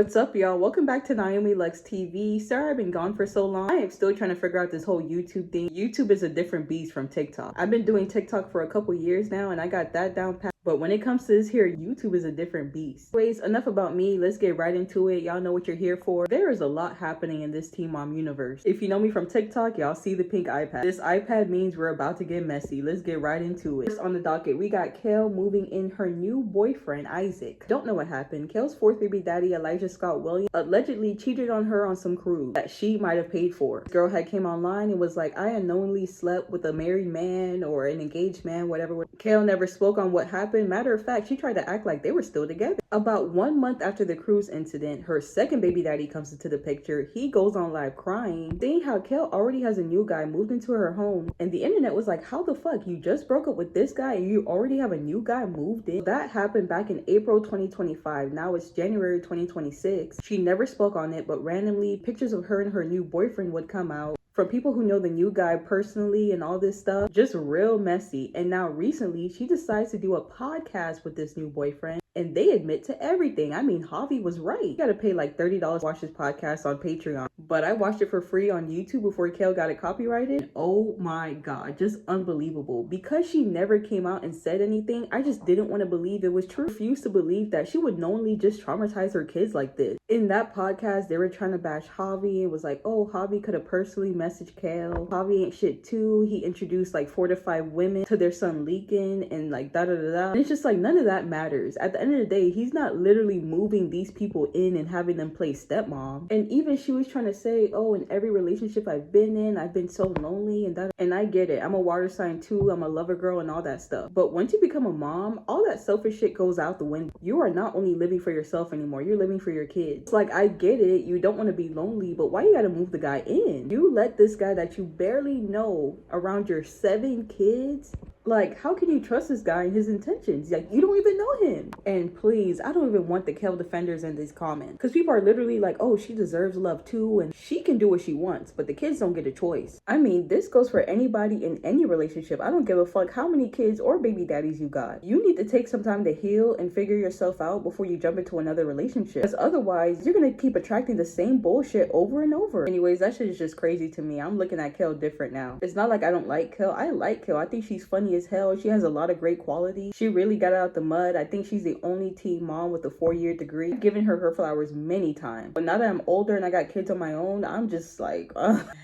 What's up, y'all? Welcome back to Naomi Lex TV. Sorry I've been gone for so long. I am still trying to figure out this whole YouTube thing. YouTube is a different beast from TikTok. I've been doing TikTok for a couple years now and I got that down pat. But when it comes to this here, YouTube is a different beast. Anyways, enough about me. Let's get right into it. Y'all know what you're here for. There is a lot happening in this Teen Mom universe. If you know me from TikTok, y'all see the pink iPad. This iPad means we're about to get messy. Let's get right into it. First on the docket, we got Kail moving in her new boyfriend, Isaac. Don't know what happened. Kail's fourth baby daddy, Elijah Scott Williams, allegedly cheated on her on some cruise that she might have paid for. This girl had came online and was like, I unknowingly slept with a married man or an engaged man, whatever. Kail never spoke on what happened. Matter of fact, she tried to act like they were still together. About 1 month after the cruise incident, her second baby daddy comes into the picture. He goes on live crying, seeing how Kail already has a new guy moved into her home. And the internet was like, how the fuck? You just broke up with this guy and you already have a new guy moved in? That happened back in April 2025. Now it's January 2026. She never spoke on it, but randomly pictures of her and her new boyfriend would come out from people who know the new guy personally and all this stuff. Just real messy. And now recently she decides to do a podcast with this new boyfriend and they admit to everything. I mean, Javi was right. You gotta pay like $30 to watch this podcast on Patreon. But I watched it for free on YouTube before Kail got it copyrighted. Oh my god, just unbelievable. Because she never came out and said anything, I just didn't want to believe it was true. I refused to believe that she would knowingly just traumatize her kids like this. In that podcast, they were trying to bash Javi. It was like, oh, Javi could have personally messaged Kail. Javi ain't shit too. He introduced like 4 to 5 women to their son leaking and like da-da-da-da. And it's just like, none of that matters. At the end of the day, he's not literally moving these people in and having them play stepmom. And even she was trying to say, oh, in every relationship I've been in, I've been so lonely and that. And I get it. I'm a water sign too. I'm a lover girl and all that stuff. But once you become a mom, all that selfish shit goes out the window. You are not only living for yourself anymore, you're living for your kids. It's like, I get it. You don't want to be lonely, but why you gotta move the guy in? You let this guy that you barely know around your 7 kids? Like, how can you trust this guy and his intentions? Like, you don't even know him. And please, I don't even want the Kail defenders in these comments. Because people are literally like, oh, she deserves love too. And she can do what she wants. But the kids don't get a choice. I mean, this goes for anybody in any relationship. I don't give a fuck how many kids or baby daddies you got. You need to take some time to heal and figure yourself out before you jump into another relationship. Because otherwise, you're going to keep attracting the same bullshit over and over. Anyways, that shit is just crazy to me. I'm looking at Kail different now. It's not like I don't like Kail. I like Kail. I think she's funny as hell. She has a lot of great qualities. She really got out the mud. I think she's the only teen mom with a 4-year degree. I've given her flowers many times. But now that I'm older and I got kids on my own, I'm just like,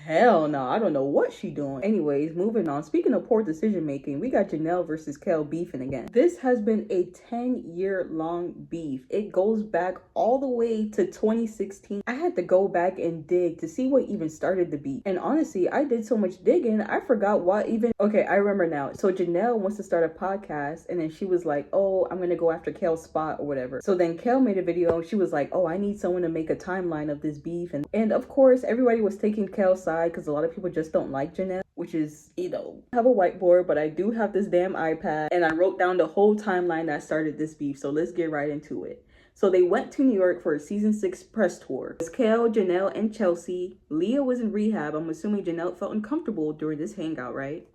hell no. I don't know what she doing. Anyways, moving on. Speaking of poor decision making, we got Jenelle versus Kail beefing again. This has been a 10-year long beef. It goes back all the way to 2016. I had to go back and dig to see what even started the beef. And honestly, I did so much digging, I forgot what even... Okay, I remember now. So Jenelle wants to start a podcast and then she was like, oh, I'm gonna go after Kail's spot or whatever. So then Kail made a video and she was like, oh, I need someone to make a timeline of this beef. And of course, everybody was taking Kail's side because a lot of people just don't like Jenelle, which is, you know, I have a whiteboard, but I do have this damn iPad and I wrote down the whole timeline that started this beef. So let's get right into it. So they went to New York for a season 6 press tour. It was Kail, Jenelle, and Chelsea. Leah was in rehab. I'm assuming Jenelle felt uncomfortable during this hangout, right?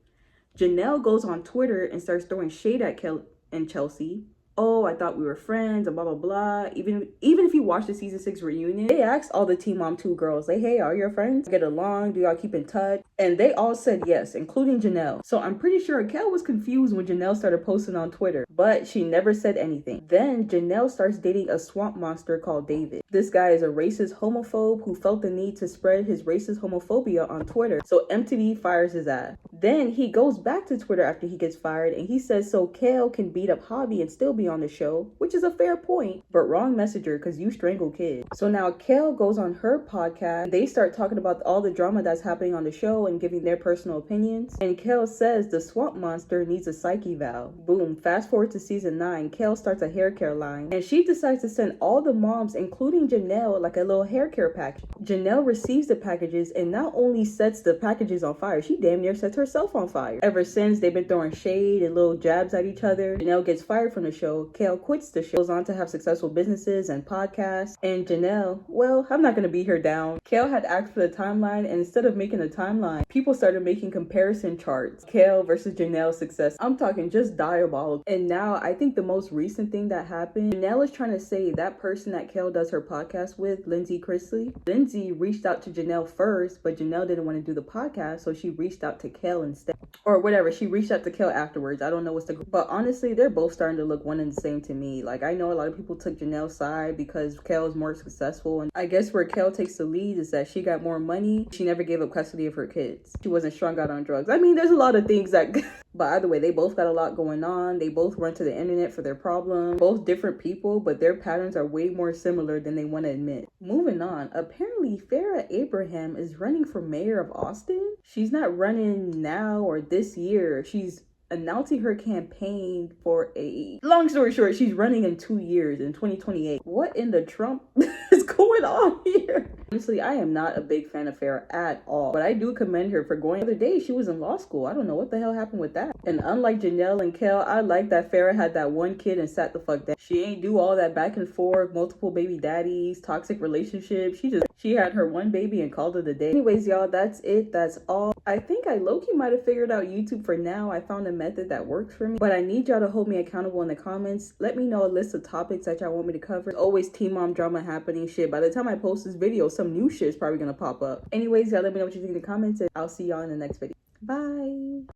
Janelle goes on Twitter and starts throwing shade at Kail and Chelsea. Oh, I thought we were friends and blah, blah, blah. Even if you watch the season 6 reunion, they asked all the Teen Mom 2 girls, like, hey, are your friends? Get along? Do y'all keep in touch? And they all said yes, including Jenelle. So I'm pretty sure Kail was confused when Jenelle started posting on Twitter, but she never said anything. Then Jenelle starts dating a swamp monster called David. This guy is a racist homophobe who felt the need to spread his racist homophobia on Twitter. So MTV fires his ass. Then he goes back to Twitter after he gets fired and he says so Kail can beat up Javi and still be on the show, which is a fair point, but wrong messenger because you strangle kids. So now Kail goes on her podcast. They start talking about all the drama that's happening on the show and giving their personal opinions. And Kail says the swamp monster needs a psyche valve. Boom. Fast forward to season 9. Kail starts a hair care line and she decides to send all the moms, including Jenelle, like a little hair care package. Jenelle receives the packages and not only sets the packages on fire, she damn near sets herself on fire. Ever since, they've been throwing shade and little jabs at each other. Jenelle gets fired from the show. Kail quits the show, goes on to have successful businesses and podcasts. And Jenelle, well, I'm not going to beat her down. Kail had asked for the timeline, and instead of making a timeline, online. People started making comparison charts. Kail versus Jenelle's success. I'm talking just diabolical. And now I think the most recent thing that happened, Jenelle is trying to say that person that Kail does her podcast with, Lindsay Chrisley. Lindsay reached out to Jenelle first, but Jenelle didn't want to do the podcast, so she reached out to Kail instead. Or whatever, she reached out to Kail afterwards. I don't know what's the... But honestly, they're both starting to look one and the same to me. Like, I know a lot of people took Jenelle's side because Kail is more successful. And I guess where Kail takes the lead is that she got more money. She never gave up custody of her kids. She wasn't strung out on drugs. I mean, there's a lot of things that... But either way, they both got a lot going on. They both run to the internet for their problems. Both different people, but their patterns are way more similar than they want to admit. Moving on, apparently Farrah Abraham is running for mayor of Austin. She's not running now or this year. She's announcing her campaign for a... Long story short, she's running in 2 years, in 2028. What in the Trump is going on here? Honestly, I am not a big fan of Farrah at all, but I do commend her for going. The other day, she was in law school. I don't know what the hell happened with that. And unlike Jenelle and Kail, I like that Farrah had that one kid and sat the fuck down. She ain't do all that back and forth, multiple baby daddies, toxic relationships. She had her one baby and called it a day. Anyways, y'all, that's it. That's all. I think I low-key might have figured out YouTube for now. I found a method that works for me, but I need y'all to hold me accountable in the comments. Let me know a list of topics that y'all want me to cover. There's always teen mom drama happening. Shit, by the time I post this video, some new shit is probably gonna pop up. Anyways, y'all let me know what you think in the comments, and I'll see y'all in the next video. Bye.